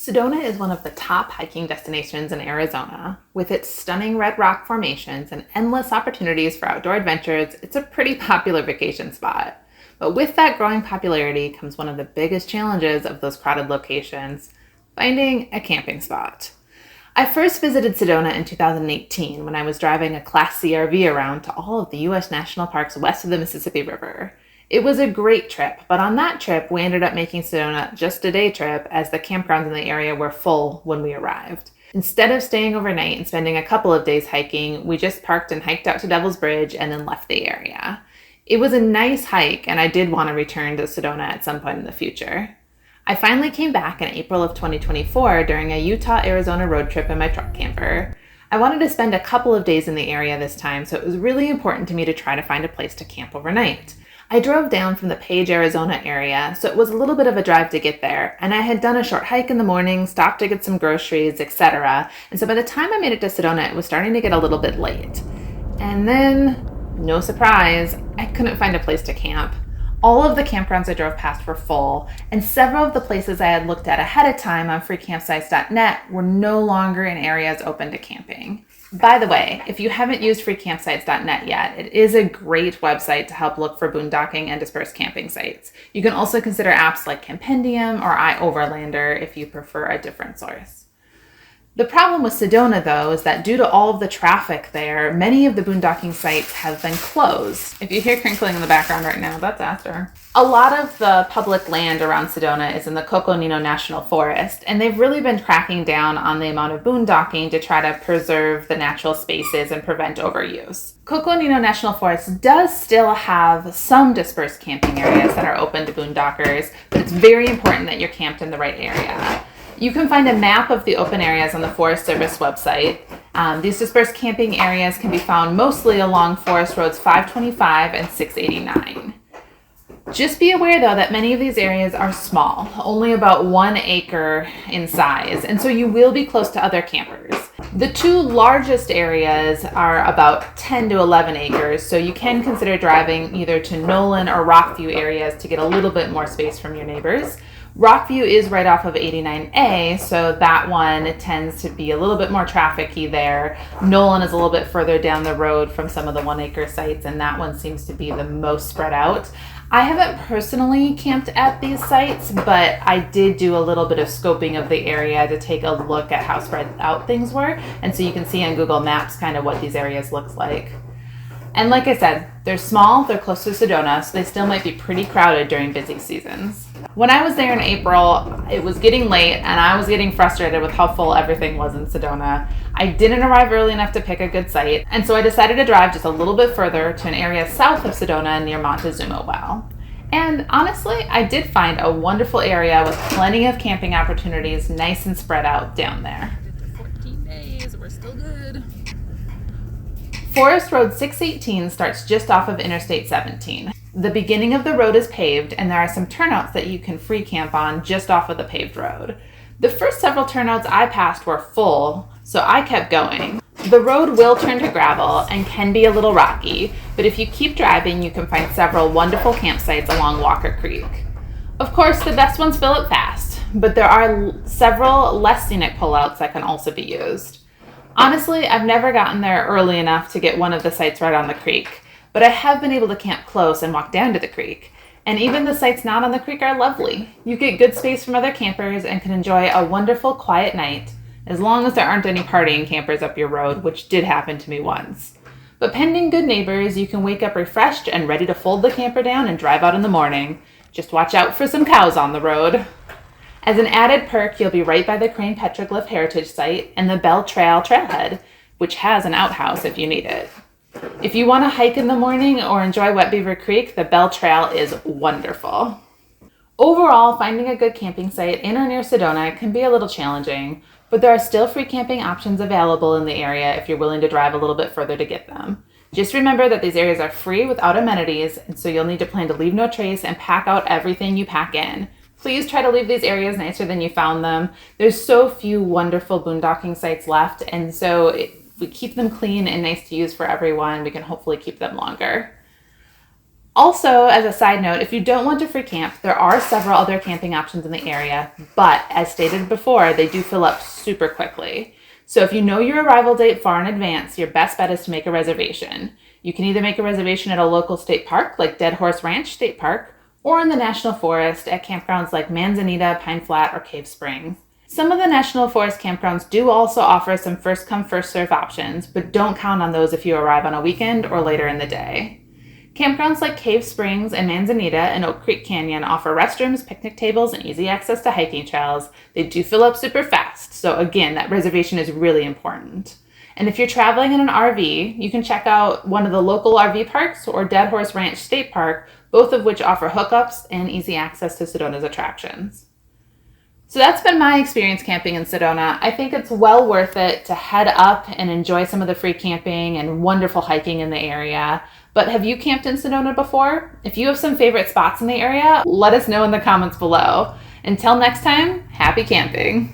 Sedona is one of the top hiking destinations in Arizona. With its stunning red rock formations and endless opportunities for outdoor adventures, it's a pretty popular vacation spot. But with that growing popularity comes one of the biggest challenges of those crowded locations, finding a camping spot. I first visited Sedona in 2018 when I was driving a Class C RV around to all of the U.S. national parks west of the Mississippi River. It was a great trip, but on that trip, we ended up making Sedona just a day trip as the campgrounds in the area were full when we arrived. Instead of staying overnight and spending a couple of days hiking, we just parked and hiked out to Devil's Bridge and then left the area. It was a nice hike, and I did want to return to Sedona at some point in the future. I finally came back in April of 2024 during a Utah-Arizona road trip in my truck camper. I wanted to spend a couple of days in the area this time, so it was really important to me to try to find a place to camp overnight. I drove down from the Page, Arizona area, so it was a little bit of a drive to get there, and I had done a short hike in the morning, stopped to get some groceries, etc. And so by the time I made it to Sedona, it was starting to get a little bit late. And then, no surprise, I couldn't find a place to camp. All of the campgrounds I drove past were full, and several of the places I had looked at ahead of time on freecampsites.net were no longer in areas open to camping. By the way, if you haven't used freecampsites.net yet, it is a great website to help look for boondocking and dispersed camping sites. You can also consider apps like Campendium or iOverlander if you prefer a different source. The problem with Sedona, though, is that due to all of the traffic there, many of the boondocking sites have been closed. If you hear crinkling in the background right now, that's Aster. A lot of the public land around Sedona is in the Coconino National Forest, and they've really been cracking down on the amount of boondocking to try to preserve the natural spaces and prevent overuse. Coconino National Forest does still have some dispersed camping areas that are open to boondockers, but it's very important that you're camped in the right area. You can find a map of the open areas on the Forest Service website. These dispersed camping areas can be found mostly along Forest Roads 525 and 689. Just be aware, though, that many of these areas are small, only about 1 acre in size, and so you will be close to other campers. The two largest areas are about 10 to 11 acres, so you can consider driving either to Nolan or Rockview areas to get a little bit more space from your neighbors. Rockview is right off of 89A, so that one tends to be a little bit more trafficy there. Nolan is a little bit further down the road from some of the 1 acre sites, and that one seems to be the most spread out. I haven't personally camped at these sites, but I did do a little bit of scoping of the area to take a look at how spread out things were, and so you can see on Google Maps kind of what these areas look like. And like I said, they're small, they're close to Sedona, so they still might be pretty crowded during busy seasons. When I was there in April, it was getting late and I was getting frustrated with how full everything was in Sedona. I didn't arrive early enough to pick a good site, and so I decided to drive just a little bit further to an area south of Sedona near Montezuma Well. And honestly, I did find a wonderful area with plenty of camping opportunities, nice and spread out down there. 14 days, we're still good. Forest Road 618 starts just off of Interstate 17. The beginning of the road is paved, and there are some turnouts that you can free camp on just off of the paved road. The first several turnouts I passed were full, so I kept going. The road will turn to gravel and can be a little rocky, but if you keep driving, you can find several wonderful campsites along Walker Creek. Of course, the best ones fill up fast, but there are several less scenic pullouts that can also be used. Honestly, I've never gotten there early enough to get one of the sites right on the creek, but I have been able to camp close and walk down to the creek. And even the sites not on the creek are lovely. You get good space from other campers and can enjoy a wonderful, quiet night, as long as there aren't any partying campers up your road, which did happen to me once. But pending good neighbors, you can wake up refreshed and ready to fold the camper down and drive out in the morning. Just watch out for some cows on the road. As an added perk, you'll be right by the Crane Petroglyph Heritage Site and the Bell Trail Trailhead, which has an outhouse if you need it. If you want to hike in the morning or enjoy Wet Beaver Creek, the Bell Trail is wonderful. Overall, finding a good camping site in or near Sedona can be a little challenging, but there are still free camping options available in the area if you're willing to drive a little bit further to get them. Just remember that these areas are free without amenities, and so you'll need to plan to leave no trace and pack out everything you pack in. Please try to leave these areas nicer than you found them. There's so few wonderful boondocking sites left, and so if we keep them clean and nice to use for everyone, we can hopefully keep them longer. Also, as a side note, if you don't want to free camp, there are several other camping options in the area, but as stated before, they do fill up super quickly. So if you know your arrival date far in advance, your best bet is to make a reservation. You can either make a reservation at a local state park like Dead Horse Ranch State Park, or in the National Forest at campgrounds like Manzanita, Pine Flat, or Cave Springs. Some of the National Forest campgrounds do also offer some first come first serve options, but don't count on those if you arrive on a weekend or later in the day. Campgrounds like Cave Springs and Manzanita and Oak Creek Canyon offer restrooms, picnic tables, and easy access to hiking trails. They do fill up super fast, so again, that reservation is really important. And if you're traveling in an RV, you can check out one of the local RV parks or Dead Horse Ranch State Park, both of which offer hookups and easy access to Sedona's attractions. So that's been my experience camping in Sedona. I think it's well worth it to head up and enjoy some of the free camping and wonderful hiking in the area. But have you camped in Sedona before? If you have some favorite spots in the area, let us know in the comments below. Until next time, happy camping.